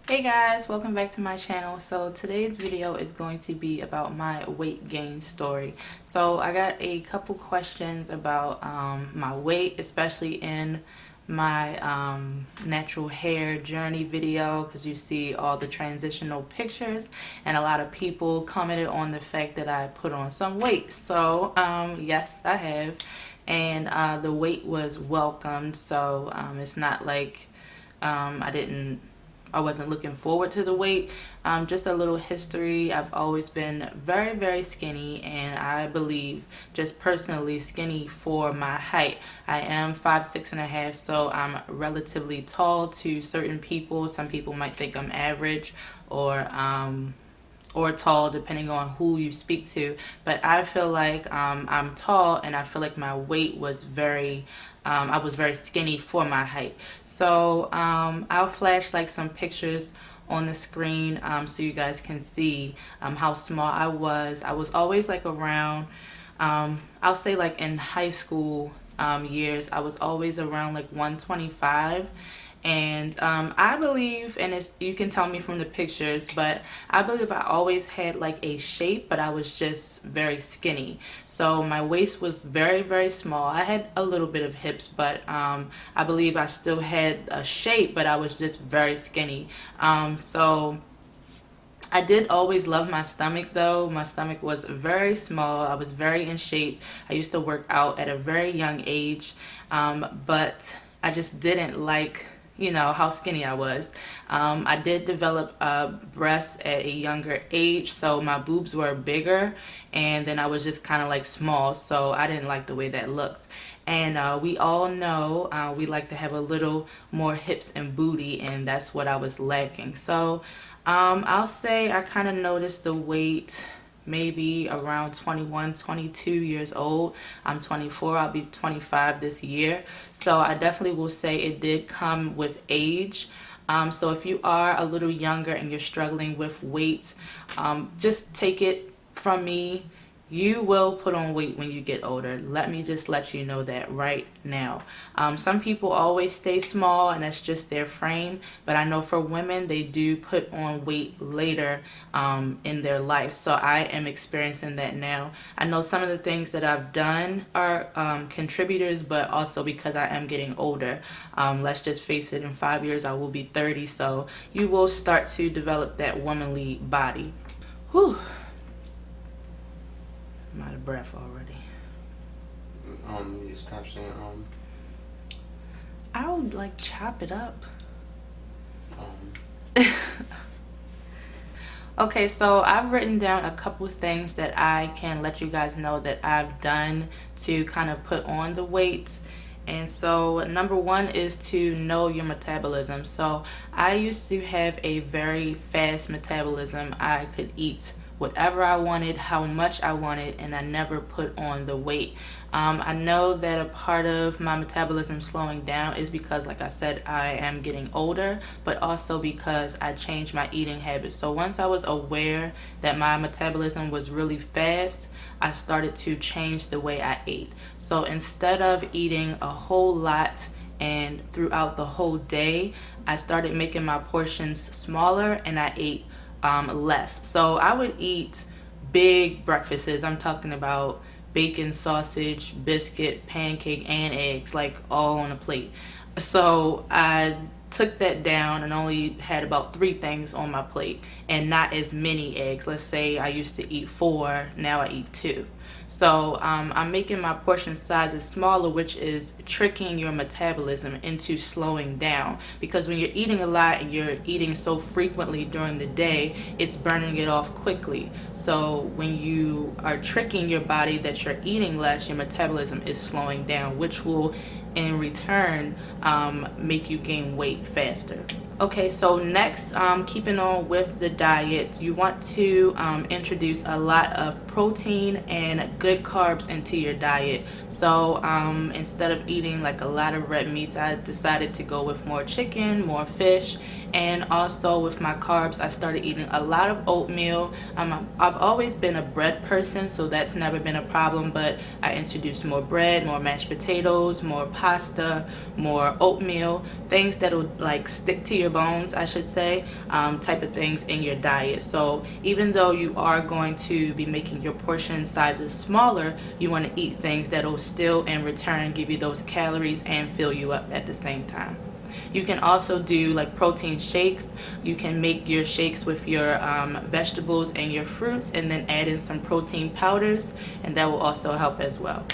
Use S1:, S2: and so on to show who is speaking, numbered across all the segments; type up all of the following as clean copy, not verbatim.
S1: Hey guys, welcome back to my channel. So today's video is going to be about my weight gain story. So I got a couple questions about my weight, especially in my natural hair journey video, because you see all the transitional pictures and a lot of people commented on the fact that I put on some weight. So yes, I have, and the weight was welcomed. So it's not like I wasn't looking forward to the weight. Just a little history. I've always been very, very skinny, and I believe just personally skinny for my height. I am 5'6.5", so I'm relatively tall to certain people. Some people might think I'm average or tall, depending on who you speak to. But I feel like I'm tall, and I feel like my weight was I was very skinny for my height. So I'll flash like some pictures on the screen so you guys can see how small I was. I was always like around, I'll say like in high school years, I was always around like 125. And I believe, and you can tell me from the pictures, but I believe I always had like a shape, but I was just very skinny. So my waist was very, very small. I had a little bit of hips, but I believe I still had a shape, but I was just very skinny. So I did always love my stomach though. My stomach was very small. I was very in shape. I used to work out at a very young age, but I just didn't like how skinny I was. I did develop breasts at a younger age, so my boobs were bigger, and then I was just kind of like small, so I didn't like the way that looked. And we all know we like to have a little more hips and booty, and that's what I was lacking. So I'll say I kind of noticed the weight maybe around 21, 22 years old. I'm 24, I'll be 25 this year. So I definitely will say it did come with age. So if you are a little younger and you're struggling with weight, just take it from me. You will put on weight when you get older. Let me just let you know that right now. Some people always stay small, and that's just their frame. But I know for women, they do put on weight later in their life. So I am experiencing that now. I know some of the things that I've done are contributors, but also because I am getting older. Let's just face it, in 5 years I will be 30. So you will start to develop that womanly body. Whew. I'm out of breath already.
S2: You just touched on
S1: I would like chop it up.
S2: um
S1: Okay, so I've written down a couple of things that I can let you guys know that I've done to kind of put on the weight. And so number one is to know your metabolism. So I used to have a very fast metabolism. I could eat whatever I wanted, how much I wanted, and I never put on the weight. I know that a part of my metabolism slowing down is because, like I said, I am getting older, but also because I changed my eating habits. So once I was aware that my metabolism was really fast, I started to change the way I ate. So instead of eating a whole lot and throughout the whole day, I started making my portions smaller, and I ate less. So I would eat big breakfasts. I'm talking about bacon, sausage, biscuit, pancake, and eggs, like all on a plate. So I took that down and only had about 3 things on my plate, and not as many eggs. Let's say I used to eat 4, now I eat 2. So I'm making my portion sizes smaller, which is tricking your metabolism into slowing down, because when you're eating a lot and you're eating so frequently during the day, it's burning it off quickly. So when you are tricking your body that you're eating less, your metabolism is slowing down, which will in return make you gain weight faster. Okay, so next, keeping on with the diet, you want to introduce a lot of protein and good carbs into your diet. So instead of eating like a lot of red meats, I decided to go with more chicken, more fish, and also with my carbs, I started eating a lot of oatmeal. I've always been a bread person, so that's never been a problem, but I introduced more bread, more mashed potatoes, more pasta, more oatmeal, things that will like stick to your your bones, I should say, type of things in your diet. So even though you are going to be making your portion sizes smaller, you want to eat things that'll still in return give you those calories and fill you up at the same time. You can also do like protein shakes. You can make your shakes with your vegetables and your fruits, and then add in some protein powders, and that will also help as well.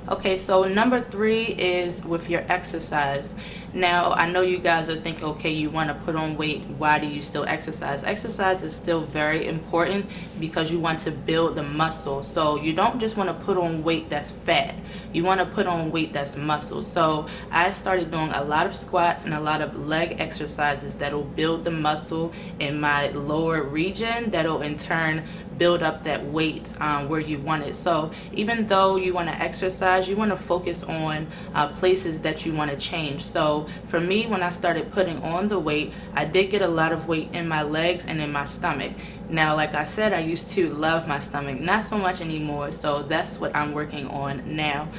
S1: Okay, so number 3 is with your exercise. Now, I know you guys are thinking, okay, you want to put on weight. Why do you still exercise? Exercise is still very important because you want to build the muscle. So you don't just want to put on weight that's fat. You want to put on weight that's muscle. So I started doing a lot of squats and a lot of leg exercises that'll build the muscle in my lower region, that'll in turn build up that weight where you want it. So even though you want to exercise, you want to focus on places that you want to change. So for me, when I started putting on the weight, I did get a lot of weight in my legs and in my stomach. Now, like I said, I used to love my stomach, not so much anymore. So that's what I'm working on now,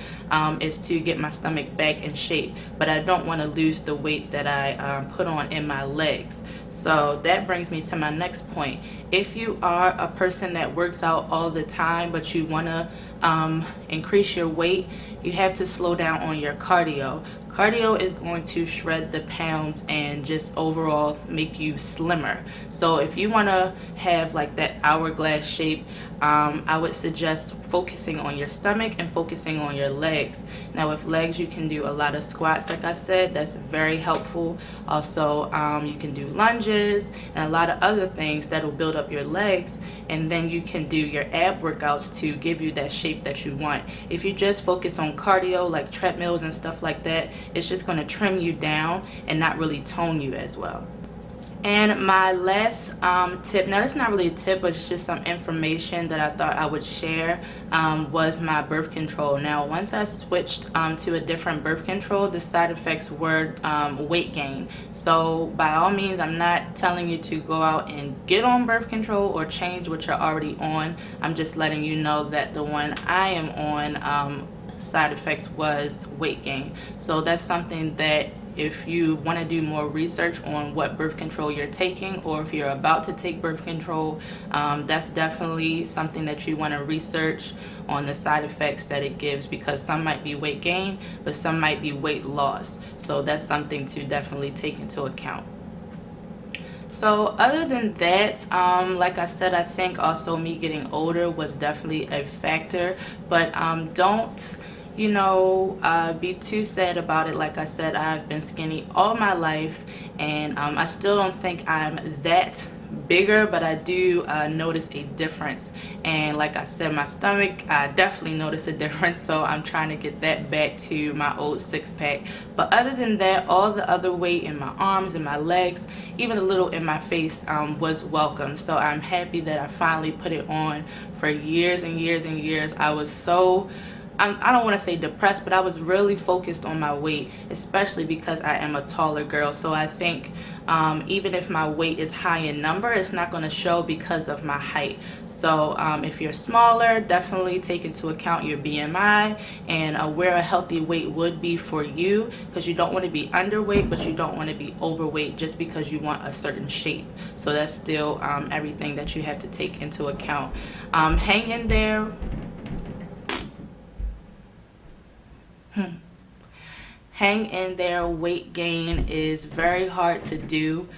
S1: is to get my stomach back in shape. But I don't want to lose the weight that I put on in my legs. So that brings me to my next point. If you are a person that works out all the time, but you want to increase your weight, you have to slow down on your cardio. Cardio is going to shred the pounds and just overall make you slimmer. So if you want to have like that hourglass shape, I would suggest focusing on your stomach and focusing on your legs. Now with legs, you can do a lot of squats, like I said. That's very helpful. Also, you can do lunges and a lot of other things that will build up your legs, and then you can do your ab workouts to give you that shape that you want. If you just focus on cardio like treadmills and stuff like that, it's just going to trim you down and not really tone you as well. And my last tip, now that's not really a tip, but it's just some information that I thought I would share, was my birth control. Now, once I switched to a different birth control, the side effects were weight gain. So by all means, I'm not telling you to go out and get on birth control or change what you're already on. I'm just letting you know that the one I am on, side effects was weight gain. So that's something that if you want to do more research on what birth control you're taking, or if you're about to take birth control, that's definitely something that you want to research on the side effects that it gives, because some might be weight gain, but some might be weight loss. So that's something to definitely take into account. So other than that, like I said, I think also me getting older was definitely a factor, but don't be too sad about it. Like I said, I've been skinny all my life, and I still don't think I'm that bigger, but I do notice a difference. And like I said, my stomach, I definitely notice a difference, so I'm trying to get that back to my old six-pack. But other than that, all the other weight in my arms and my legs, even a little in my face, was welcome. So I'm happy that I finally put it on. For years and years and years, I was so I don't want to say depressed, but I was really focused on my weight, especially because I am a taller girl. So I think even if my weight is high in number, it's not going to show because of my height. So if you're smaller, definitely take into account your BMI and where a healthy weight would be for you, because you don't want to be underweight, but you don't want to be overweight just because you want a certain shape. So that's still everything that you have to take into account. Hang in there. Hang in there. Weight gain is very hard to do.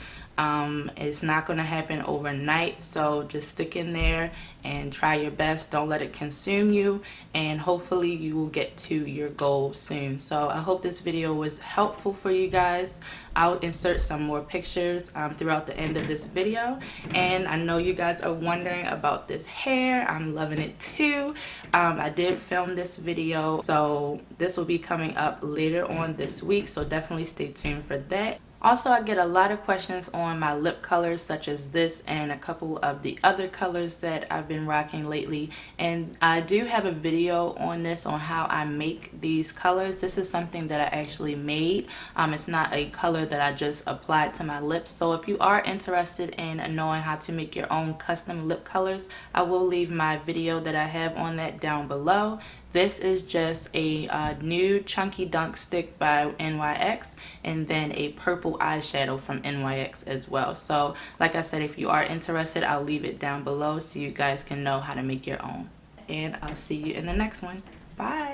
S1: It's not going to happen overnight, so just stick in there and try your best. Don't let it consume you, and hopefully you will get to your goal soon. So I hope this video was helpful for you guys. I'll insert some more pictures throughout the end of this video, and I know you guys are wondering about this hair. I'm loving it too. I did film this video, so this will be coming up later on this week, so definitely stay tuned for that. Also, I get a lot of questions on my lip colors, such as this and a couple of the other colors that I've been rocking lately. And I do have a video on this, on how I make these colors. This is something that I actually made. It's not a color that I just applied to my lips. So if you are interested in knowing how to make your own custom lip colors, I will leave my video that I have on that down below. This is just a nude chunky dunk stick by NYX, and then a purple eyeshadow from NYX as well. So like I said, if you are interested, I'll leave it down below so you guys can know how to make your own. And I'll see you in the next one. Bye.